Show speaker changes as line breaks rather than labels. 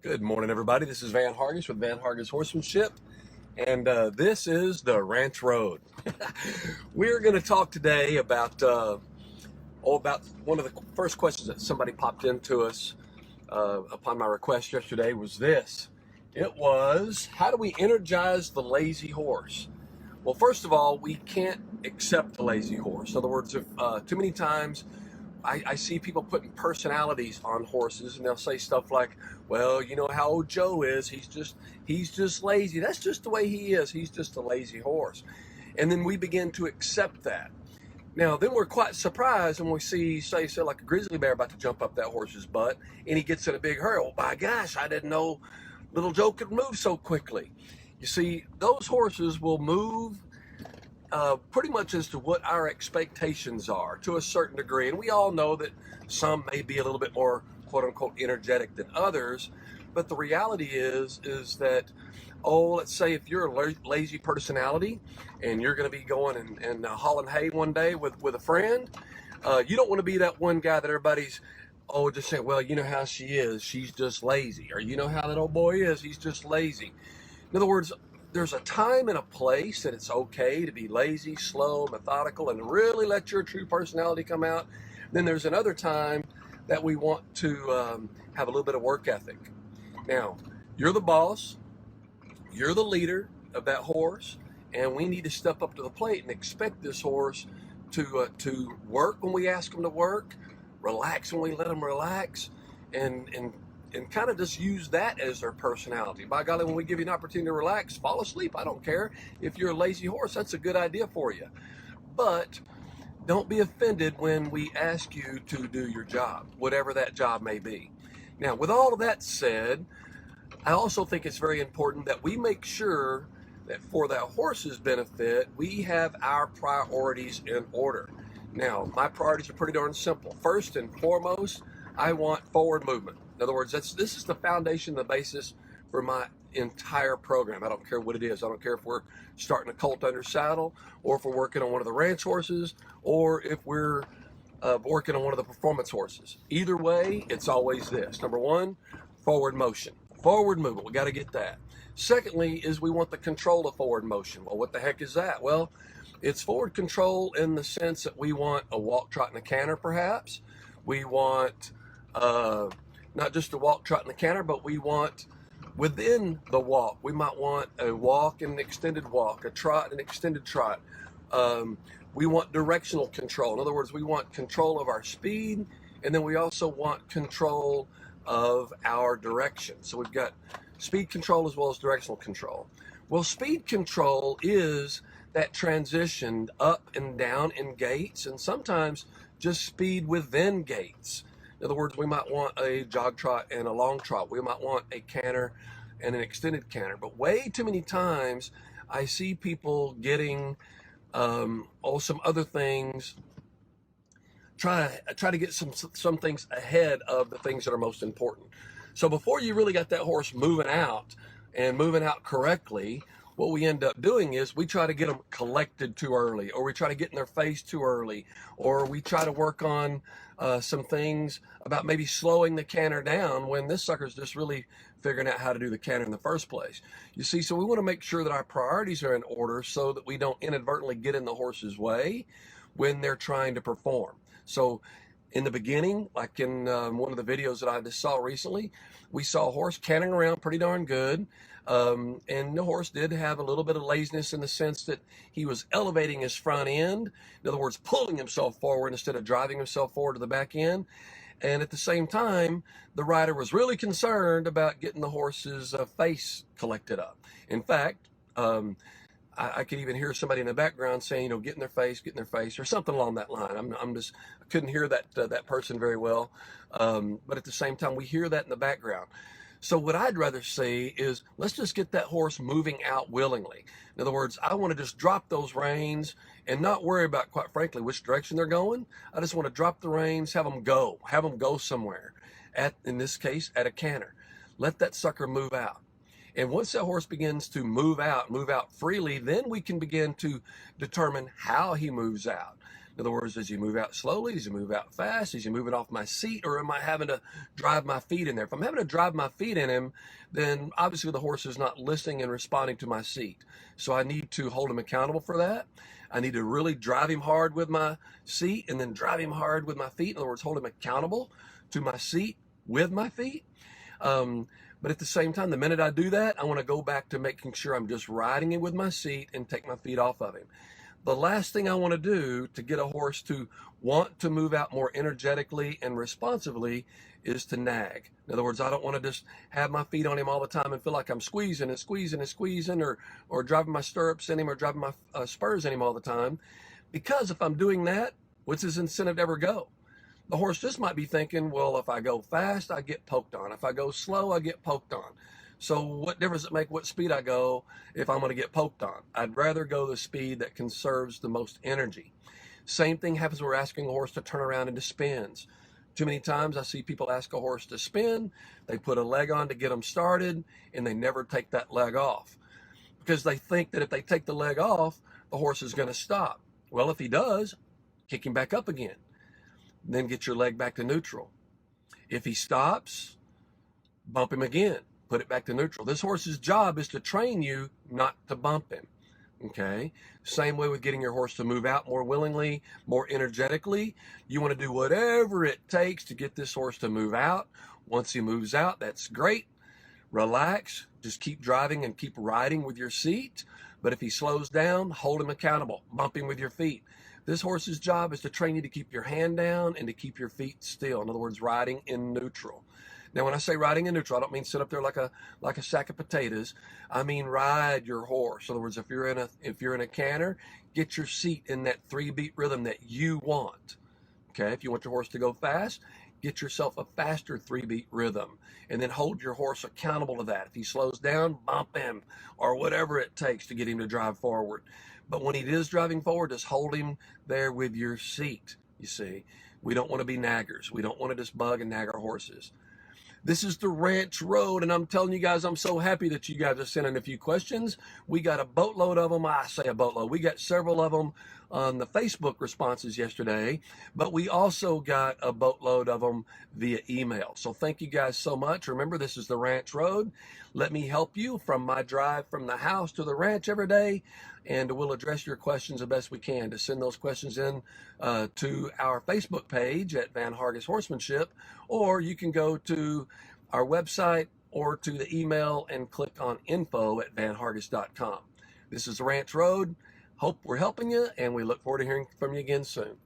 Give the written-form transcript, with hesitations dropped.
Good morning, everybody. This is Van Hargis with Van Hargis Horsemanship, and this is the Ranch Road. We're going to talk today about one of the first questions that somebody popped into us upon my request yesterday was this. It was, how do we energize the lazy horse? Well, first of all, we can't accept the lazy horse. In other words, if too many times I see people putting personalities on horses, and they'll say stuff like, "Well, you know how old Joe is. He's just lazy. That's just the way he is. He's just a lazy horse." And then we begin to accept that. Now, then we're quite surprised when we see, say, like a grizzly bear about to jump up that horse's butt, and he gets in a big hurry. Oh my gosh, I didn't know little Joe could move so quickly. You see, those horses will move pretty much as to what our expectations are to a certain degree. And we all know that some may be a little bit more quote unquote energetic than others. But the reality is that, oh, let's say if you're a lazy personality and you're going to be going and hauling hay one day with a friend, you don't want to be that one guy that everybody's, oh, just saying, well, you know how she is. She's just lazy. Or you know how that old boy is. He's just lazy. In other words, there's a time and a place that it's okay to be lazy, slow, methodical, and really let your true personality come out. Then there's another time that we want to have a little bit of work ethic. Now, you're the boss, you're the leader of that horse, and we need to step up to the plate and expect this horse to work when we ask him to work, relax when we let him relax, and kind of just use that as their personality. By golly, when we give you an opportunity to relax, fall asleep. I don't care. If you're a lazy horse, that's a good idea for you. But don't be offended when we ask you to do your job, whatever that job may be. Now, with all of that said, I also think it's very important that we make sure that for that horse's benefit, we have our priorities in order. Now, my priorities are pretty darn simple. First and foremost, I want forward movement. In other words, this is the foundation, the basis for my entire program. I don't care what it is. I don't care if we're starting a colt under saddle, or if we're working on one of the ranch horses, or if we're working on one of the performance horses. Either way, it's always this. Number one, forward motion. Forward movement. We got to get that. Secondly, is we want the control of forward motion. Well, what the heck is that? Well, it's forward control in the sense that we want a walk, trot, and a canter, perhaps. We want not just a walk, trot, and a canter, but we want within the walk. We might want a walk and an extended walk, a trot and an extended trot. We want directional control. In other words, we want control of our speed, and then we also want control of our direction. So we've got speed control as well as directional control. Well, speed control is that transition up and down in gaits, and sometimes just speed within gaits. In other words, we might want a jog trot and a long trot. We might want a canter and an extended canter. But way too many times I see people getting some other things, try to get some things ahead of the things that are most important. So before you really got that horse moving out and moving out correctly, what we end up doing is we try to get them collected too early, or we try to get in their face too early, or we try to work on some things about maybe slowing the canter down when this sucker's just really figuring out how to do the canter in the first place. You see, so we want to make sure that our priorities are in order so that we don't inadvertently get in the horse's way when they're trying to perform. So in the beginning, like in one of the videos that I just saw recently, we saw a horse cantering around pretty darn good. And the horse did have a little bit of laziness in the sense that he was elevating his front end. In other words, pulling himself forward instead of driving himself forward to the back end. And at the same time, the rider was really concerned about getting the horse's face collected up. In fact, I could even hear somebody in the background saying, you know, get in their face, or something along that line. I couldn't hear that person very well. But at the same time, we hear that in the background. So what I'd rather see is, let's just get that horse moving out willingly. In other words, I want to just drop those reins and not worry about, quite frankly, which direction they're going. I just want to drop the reins, have them go somewhere. In this case, at a canter. Let that sucker move out. And once that horse begins to move out freely, then we can begin to determine how he moves out. In other words, does he move out slowly? Does he move out fast? Is he moving off my seat, or am I having to drive my feet in there? If I'm having to drive my feet in him, then obviously the horse is not listening and responding to my seat. So I need to hold him accountable for that. I need to really drive him hard with my seat and then drive him hard with my feet. In other words, hold him accountable to my seat with my feet. But at the same time, the minute I do that, I want to go back to making sure I'm just riding him with my seat and take my feet off of him. The last thing I want to do to get a horse to want to move out more energetically and responsively is to nag. In other words, I don't want to just have my feet on him all the time and feel like I'm squeezing and squeezing and squeezing, or driving my stirrups in him, or driving my spurs in him all the time. Because if I'm doing that, what's his incentive to ever go? The horse just might be thinking, well, if I go fast, I get poked on. If I go slow, I get poked on. So what difference does it make what speed I go if I'm going to get poked on? I'd rather go the speed that conserves the most energy. Same thing happens when we're asking a horse to turn around into spins. Too many times I see people ask a horse to spin, they put a leg on to get them started, and they never take that leg off. Because they think that if they take the leg off, the horse is going to stop. Well, if he does, kick him back up again. Then get your leg back to neutral. If he stops, bump him again, put it back to neutral. This horse's job is to train you not to bump him. Okay? Same way with getting your horse to move out more willingly, more energetically. You want to do whatever it takes to get this horse to move out. Once he moves out, that's great. Relax. Just keep driving and keep riding with your seat. But if he slows down, hold him accountable. Bump him with your feet. This horse's job is to train you to keep your hand down and to keep your feet still. In other words, riding in neutral. Now, when I say riding in neutral, I don't mean sit up there like a sack of potatoes. I mean ride your horse. In other words, if you're in a canter, get your seat in that 3-beat rhythm that you want. Okay, if you want your horse to go fast, get yourself a faster 3-beat rhythm, and then hold your horse accountable to that. If he slows down, bump him, or whatever it takes to get him to drive forward. But when he is driving forward, just hold him there with your seat, you see. We don't want to be naggers. We don't want to just bug and nag our horses. This is the Ranch Road, and I'm telling you guys, I'm so happy that you guys are sending a few questions. We got a boatload of them. I say a boatload. We got several of them on the Facebook responses yesterday, but we also got a boatload of them via email. So thank you guys so much. Remember, this is the Ranch Road. Let me help you from my drive from the house to the ranch every day, and we'll address your questions the best we can. To send those questions in to our Facebook page at Van Hargis Horsemanship, or you can go to our website or to the email and click on info@vanhargis.com. This is the Ranch Road. Hope we're helping you, and we look forward to hearing from you again soon.